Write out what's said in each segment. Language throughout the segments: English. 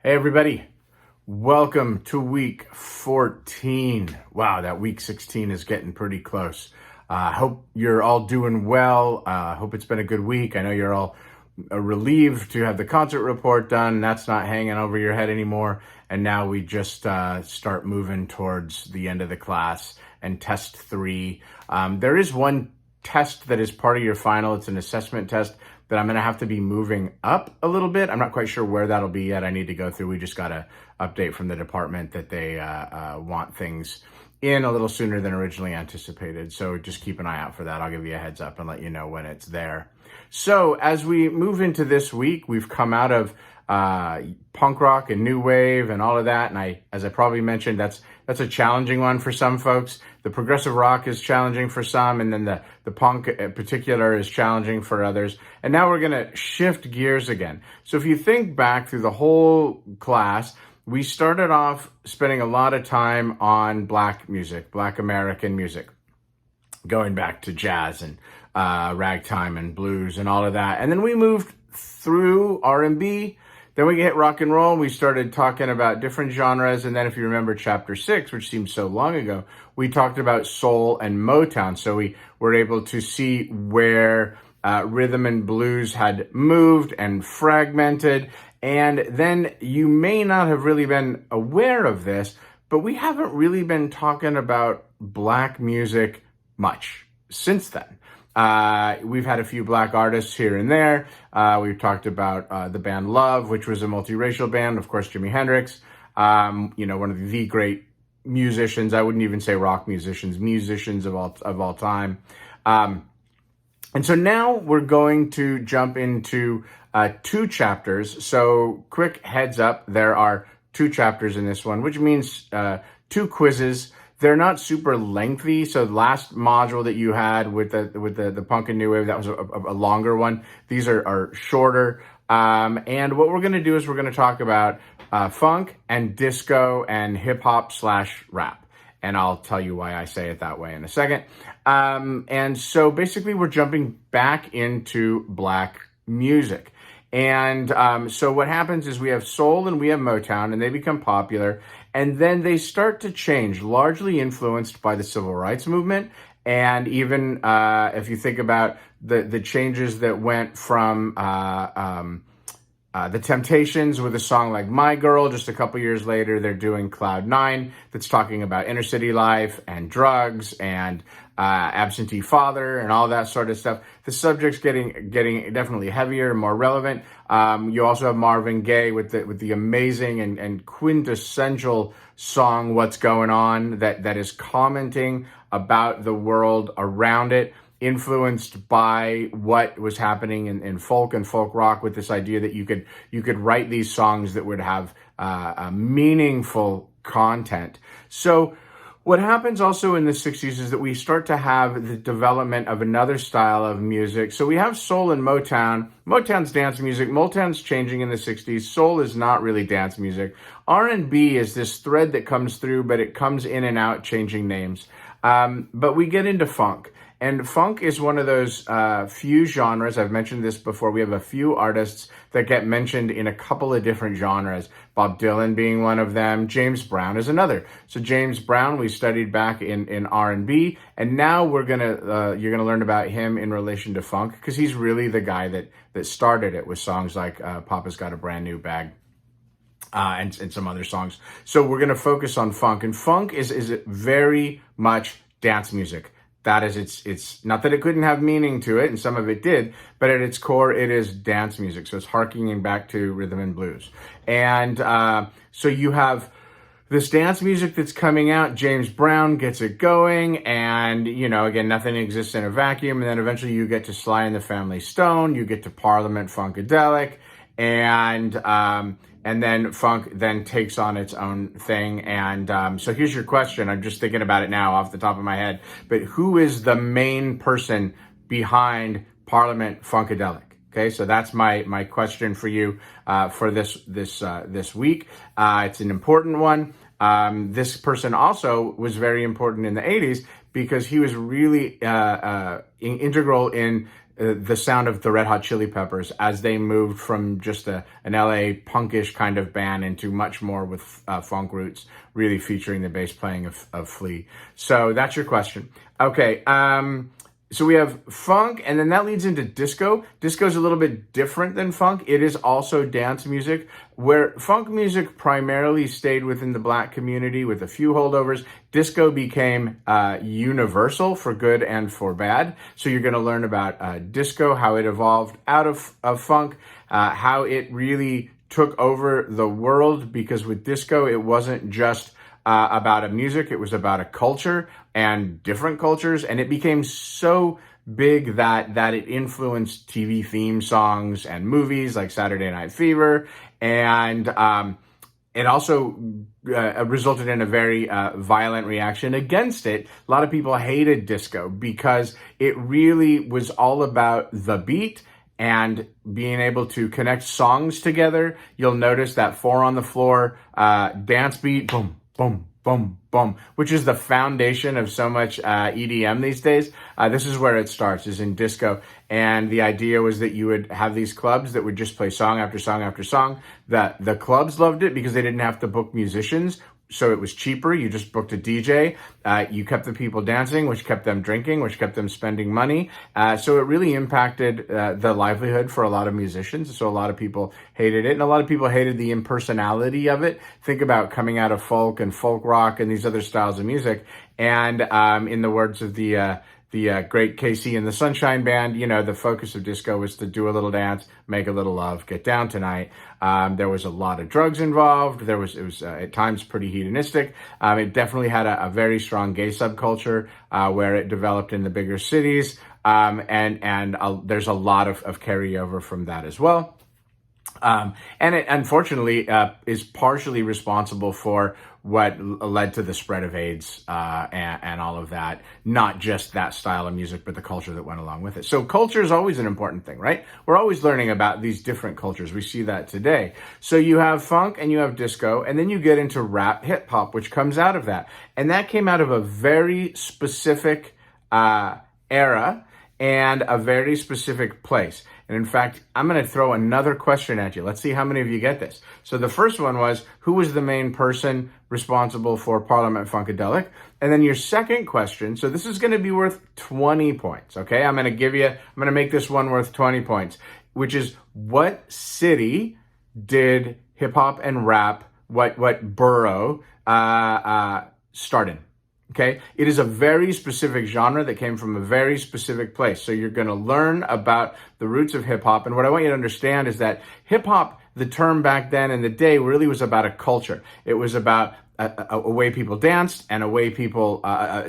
Hey everybody, welcome to week 14. Wow, that week 16 is getting pretty close. Hope you're all doing well. Hope it's been a good week. I know you're all relieved to have the concert report done. That's not hanging over your head anymore. And now we just start moving towards the end of the class and test 3. There is one test that is part of your final. It's an assessment test that I'm going to have to be moving up a little bit. I'm not quite sure where that'll be yet. I need to go through. We just got an update from the department that they want things in a little sooner than originally anticipated. So just keep an eye out for that. I'll give you a heads up and let you know when it's there. So as we move into this week, we've come out of punk rock and new wave and all of that. And as I probably mentioned, that's a challenging one for some folks. The progressive rock is challenging for some, and then the punk in particular is challenging for others. And now we're going to shift gears again. So if you think back through the whole class, we started off spending a lot of time on Black music, Black American music, going back to jazz and ragtime and blues and all of that. And then we moved through R&B. Then we hit rock and roll. We started talking about different genres. And then if you remember chapter 6, which seems so long ago, we talked about soul and Motown. So we were able to see where rhythm and blues had moved and fragmented. And then you may not have really been aware of this, but we haven't really been talking about Black music much since then. We've had a few Black artists here and there. We've talked about the band Love, which was a multiracial band. Of course, Jimi Hendrix, one of the great musicians. I wouldn't even say rock musicians of all time. And so now we're going to jump into 2 chapters. So quick heads up, there are 2 chapters in this one, which means 2 quizzes. They're not super lengthy. So the last module that you had with the punk and new wave, that was a longer one. These are shorter. And what we're going to do is we're going to talk about funk and disco and hip hop / rap. And I'll tell you why I say it that way in a second. And so basically we're jumping back into Black music. And so what happens is we have soul and we have Motown, and they become popular. And then they start to change, largely influenced by the civil rights movement. And even if you think about the changes that went from the Temptations with a song like My Girl, just a couple years later, they're doing Cloud 9, that's talking about inner city life and drugs and absentee father and all that sort of stuff. The subject's getting definitely heavier and more relevant. You also have Marvin Gaye with the amazing and quintessential song What's Going On, that is commenting about the world around it, influenced by what was happening in folk and folk rock, with this idea that you could write these songs that would have meaningful content. So what happens also in the 60s is that we start to have the development of another style of music. So we have soul and Motown. Motown's dance music. Motown's changing in the 60s. Soul is not really dance music. R&B is this thread that comes through, but it comes in and out, changing names. But we get into funk. And funk is one of those few genres. I've mentioned this before. We have a few artists that get mentioned in a couple of different genres. Bob Dylan being one of them. James Brown is another. So James Brown, we studied back in R&B, and now you're gonna learn about him in relation to funk, because he's really the guy that started it with songs like Papa's Got a Brand New Bag. And some other songs. So we're gonna focus on funk, and funk is very much dance music. That is, it's not that it couldn't have meaning to it, and some of it did, but at its core, it is dance music. So it's harkening back to rhythm and blues. And so you have this dance music that's coming out. James Brown gets it going, and, again, nothing exists in a vacuum. And then eventually you get to Sly and the Family Stone, you get to Parliament Funkadelic, and then funk then takes on its own thing. And so here's your question. I'm just thinking about it now off the top of my head. But who is the main person behind Parliament Funkadelic? Okay, so that's my question for you for this week. It's an important one. This person also was very important in the 80s, because he was really integral in the sound of the Red Hot Chili Peppers as they moved from just an LA punkish kind of band into much more with funk roots, really featuring the bass playing of Flea. So that's your question. Okay. So we have funk, and then that leads into disco. Disco is a little bit different than funk. It is also dance music, where funk music primarily stayed within the Black community with a few holdovers. Disco became universal for good and for bad. So you're going to learn about disco, how it evolved out of funk, how it really took over the world, because with disco, it wasn't just about a music, it was about a culture and different cultures, and it became so big that it influenced TV theme songs and movies like Saturday Night Fever, and it also resulted in a very violent reaction against it. A lot of people hated disco because it really was all about the beat and being able to connect songs together. You'll notice that 4 on the floor dance beat, boom, boom, boom, boom, which is the foundation of so much EDM these days. This is where it starts, is in disco. And the idea was that you would have these clubs that would just play song after song after song. The clubs loved it because they didn't have to book musicians, so it was cheaper. You just booked a DJ. You kept the people dancing, which kept them drinking, which kept them spending money. So it really impacted the livelihood for a lot of musicians. So a lot of people hated it, and a lot of people hated the impersonality of it. Think about coming out of folk and folk rock and these other styles of music. And in the words of the great KC and the Sunshine Band, the focus of disco was to do a little dance, make a little love, get down tonight. There was a lot of drugs involved. It was at times pretty hedonistic. It definitely had a very strong gay subculture where it developed in the bigger cities. And there's a lot of carryover from that as well. And it unfortunately is partially responsible for what led to the spread of AIDS and all of that. Not just that style of music, but the culture that went along with it. So culture is always an important thing, right? We're always learning about these different cultures. We see that today. So you have funk and you have disco, and then you get into rap, hip hop, which comes out of that. And that came out of a very specific era and a very specific place. And in fact, I'm going to throw another question at you. Let's see how many of you get this. So the first one was, who was the main person responsible for Parliament Funkadelic? And then your second question, so this is going to be worth 20 points, okay? I'm going to make this one worth 20 points, which is, what city did hip hop and rap, what borough start in? Okay, it is a very specific genre that came from a very specific place. So you're going to learn about the roots of hip hop. And what I want you to understand is that hip hop, the term back then in the day, really was about a culture. It was about a way people danced and a way people,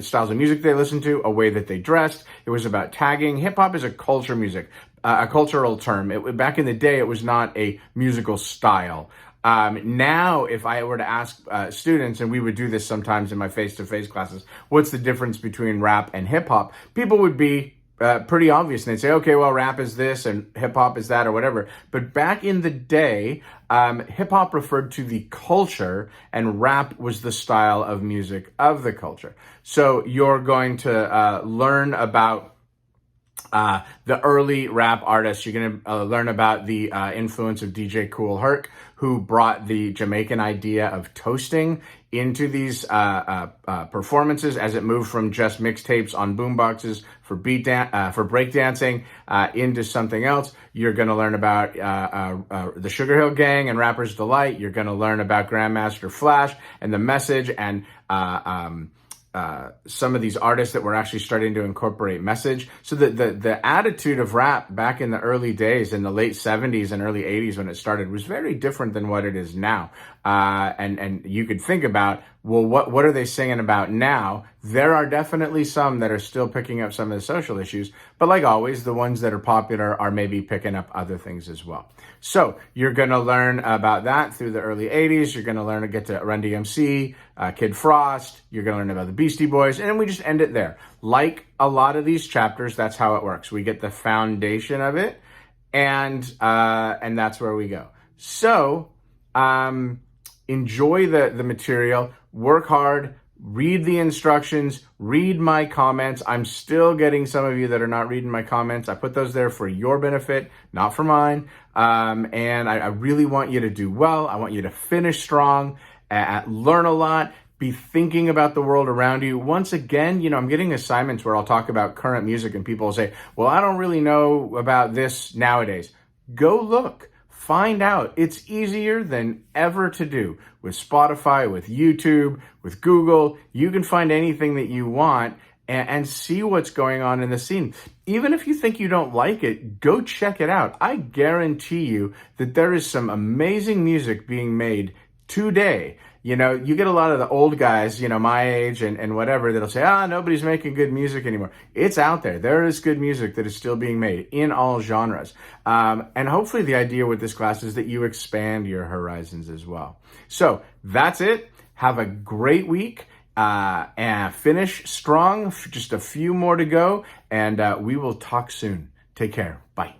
styles of music they listened to, a way that they dressed. It was about tagging. Hip hop is a culture music, a cultural term. Back in the day, it was not a musical style. Now, if I were to ask students, and we would do this sometimes in my face-to-face classes, what's the difference between rap and hip-hop? People would be pretty obvious, and they'd say, okay, well, rap is this and hip-hop is that or whatever. But back in the day, hip-hop referred to the culture, and rap was the style of music of the culture. So you're going to learn about the early rap artists. You're going to learn about the influence of DJ Kool Herc, who brought the Jamaican idea of toasting into these performances as it moved from just mixtapes on boomboxes for breakdancing into something else. You're going to learn about the Sugar Hill Gang and Rapper's Delight. You're going to learn about Grandmaster Flash and The Message, and some of these artists that were actually starting to incorporate message. So the attitude of rap back in the early days, in the late 70s and early 80s when it started, was very different than what it is now. And you could think about, well, what are they singing about now? There are definitely some that are still picking up some of the social issues, but like always, the ones that are popular are maybe picking up other things as well. So you're going to learn about that through the early 80s. You're going to learn to get to Run DMC, Kid Frost. You're going to learn about the Beastie Boys, and then we just end it there. Like a lot of these chapters, that's how it works. We get the foundation of it, and that's where we go. So enjoy the material, work hard, read the instructions, read my comments. I'm still getting some of you that are not reading my comments. I put those there for your benefit, not for mine. And I really want you to do well. I want you to finish strong, learn a lot, be thinking about the world around you. Once again, I'm getting assignments where I'll talk about current music and people will say, well, I don't really know about this nowadays. Go look. Find out. It's easier than ever to do. With Spotify, with YouTube, with Google, you can find anything that you want and see what's going on in the scene. Even if you think you don't like it, go check it out. I guarantee you that there is some amazing music being made today. You get a lot of the old guys, my age and whatever, that'll say, nobody's making good music anymore. It's out there. There is good music that is still being made in all genres. And hopefully the idea with this class is that you expand your horizons as well. So that's it. Have a great week and finish strong. Just a few more to go. And we will talk soon. Take care. Bye.